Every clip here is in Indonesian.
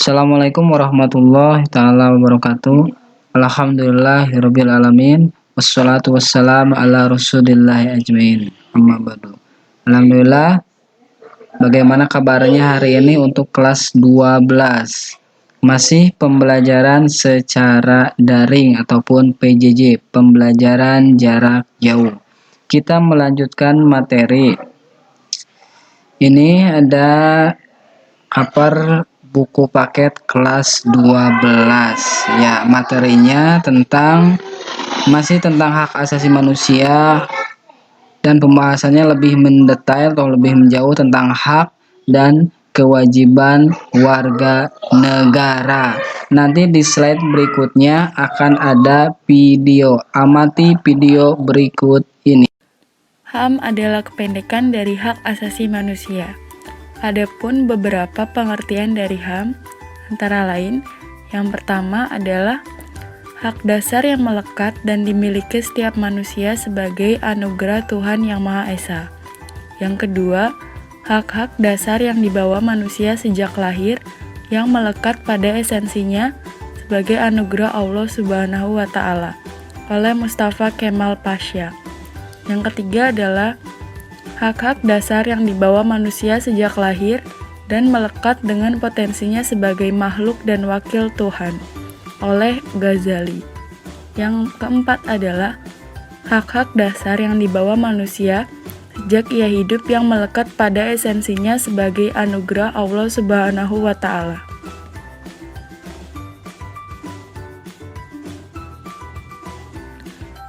Assalamualaikum warahmatullahi taala wabarakatuh. Alhamdulillahirabbil alamin. Wassalatu wassalamu ala rasulillahi ajmain. Amma ba'du. Alhamdulillah, bagaimana kabarnya hari ini untuk kelas 12? Masih pembelajaran secara daring ataupun PJJ, pembelajaran jarak jauh. Kita melanjutkan materi. Ini ada cover buku paket kelas 12. Ya, materinya masih tentang hak asasi manusia dan pembahasannya lebih mendetail atau lebih menjauh tentang hak dan kewajiban warga negara. Nanti di slide berikutnya akan ada video. Amati video berikut ini. HAM adalah kependekan dari hak asasi manusia. Adapun beberapa pengertian dari HAM, antara lain, yang pertama adalah hak dasar yang melekat dan dimiliki setiap manusia sebagai anugerah Tuhan Yang Maha Esa. Yang kedua, hak-hak dasar yang dibawa manusia sejak lahir yang melekat pada esensinya sebagai anugerah Allah Subhanahu wa Ta'ala oleh Mustafa Kemal Pasha. Yang ketiga adalah hak-hak dasar yang dibawa manusia sejak lahir dan melekat dengan potensinya sebagai makhluk dan wakil Tuhan oleh Ghazali. Yang keempat adalah hak-hak dasar yang dibawa manusia sejak ia hidup yang melekat pada esensinya sebagai anugerah Allah Subhanahu wa Ta'ala.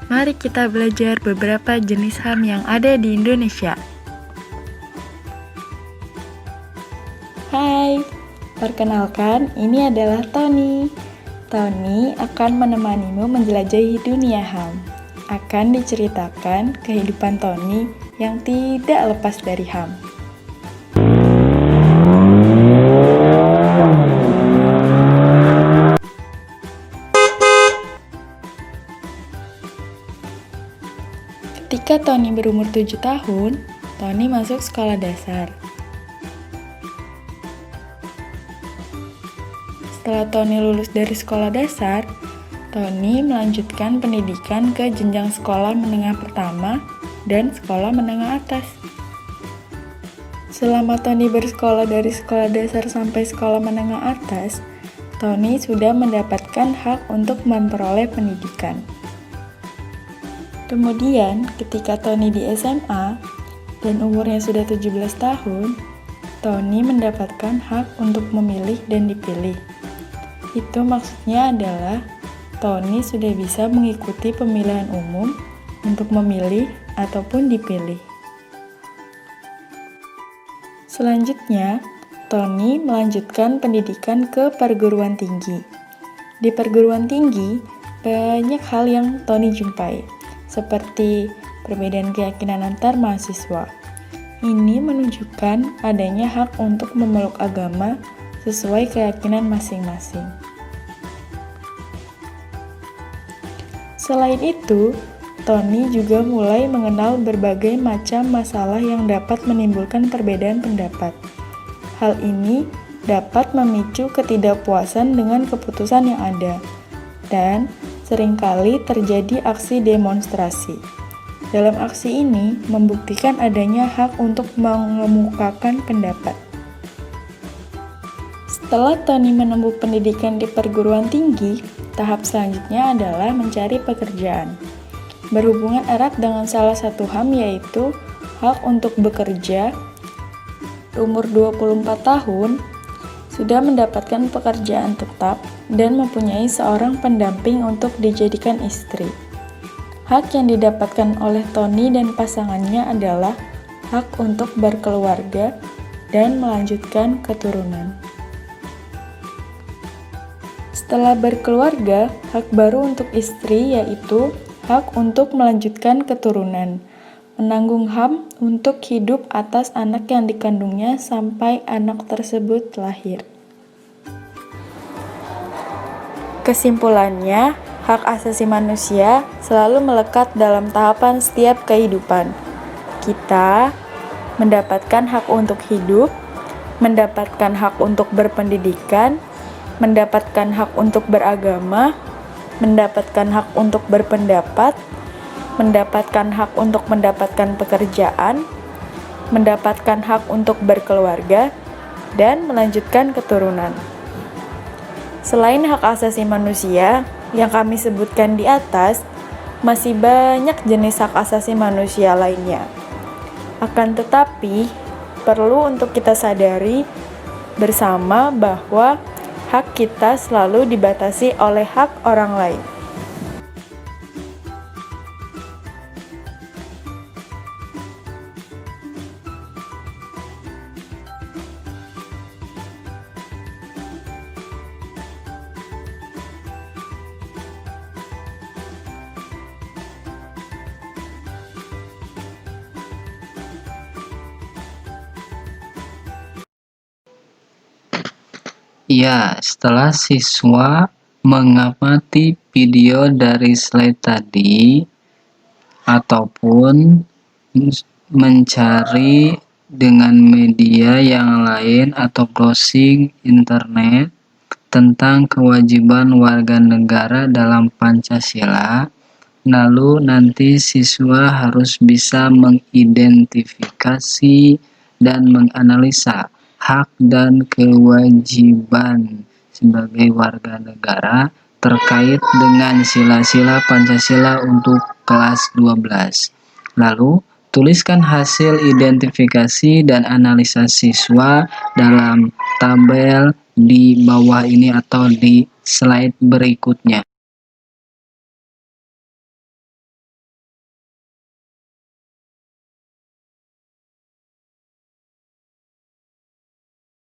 Mari kita belajar beberapa jenis HAM yang ada di Indonesia. Hai, perkenalkan, ini adalah Tony. Tony akan menemanimu menjelajahi dunia HAM. Akan diceritakan kehidupan Tony yang tidak lepas dari HAM. Ketika Tony berumur 7 tahun, Tony masuk sekolah dasar. Setelah Tony lulus dari sekolah dasar, Tony melanjutkan pendidikan ke jenjang sekolah menengah pertama dan sekolah menengah atas. Selama Tony bersekolah dari sekolah dasar sampai sekolah menengah atas, Tony sudah mendapatkan hak untuk memperoleh pendidikan. Kemudian, ketika Tony di SMA dan umurnya sudah 17 tahun, Tony mendapatkan hak untuk memilih dan dipilih. Itu maksudnya adalah Tony sudah bisa mengikuti pemilihan umum untuk memilih ataupun dipilih. Selanjutnya, Tony melanjutkan pendidikan ke perguruan tinggi. Di perguruan tinggi, banyak hal yang Tony jumpai, seperti perbedaan keyakinan antar mahasiswa. Ini menunjukkan adanya hak untuk memeluk agama sesuai keyakinan masing-masing. Selain itu, Tony juga mulai mengenal berbagai macam masalah yang dapat menimbulkan perbedaan pendapat. Hal ini dapat memicu ketidakpuasan dengan keputusan yang ada, dan seringkali terjadi aksi demonstrasi. Dalam aksi ini, membuktikan adanya hak untuk mengemukakan pendapat. Setelah Tony menempuh pendidikan di perguruan tinggi, tahap selanjutnya adalah mencari pekerjaan. Berhubungan erat dengan salah satu HAM yaitu hak untuk bekerja. Umur 24 tahun, sudah mendapatkan pekerjaan tetap dan mempunyai seorang pendamping untuk dijadikan istri. Hak yang didapatkan oleh Tony dan pasangannya adalah hak untuk berkeluarga dan melanjutkan keturunan. Setelah berkeluarga, hak baru untuk istri yaitu hak untuk melanjutkan keturunan, menanggung HAM untuk hidup atas anak yang dikandungnya sampai anak tersebut lahir. Kesimpulannya, hak asasi manusia selalu melekat dalam tahapan setiap kehidupan. Kita mendapatkan hak untuk hidup, mendapatkan hak untuk berpendidikan, mendapatkan hak untuk beragama, mendapatkan hak untuk berpendapat, mendapatkan hak untuk mendapatkan pekerjaan, mendapatkan hak untuk berkeluarga, dan melanjutkan keturunan. Selain hak asasi manusia yang kami sebutkan di atas, masih banyak jenis hak asasi manusia lainnya. Akan tetapi, perlu untuk kita sadari bersama bahwa hak kita selalu dibatasi oleh hak orang lain. Ya, setelah siswa mengamati video dari slide tadi ataupun mencari dengan media yang lain atau browsing internet tentang kewajiban warga negara dalam Pancasila, lalu nanti siswa harus bisa mengidentifikasi dan menganalisa hak dan kewajiban sebagai warga negara terkait dengan sila-sila Pancasila untuk kelas 12. Lalu, tuliskan hasil identifikasi dan analisa siswa dalam tabel di bawah ini atau di slide berikutnya.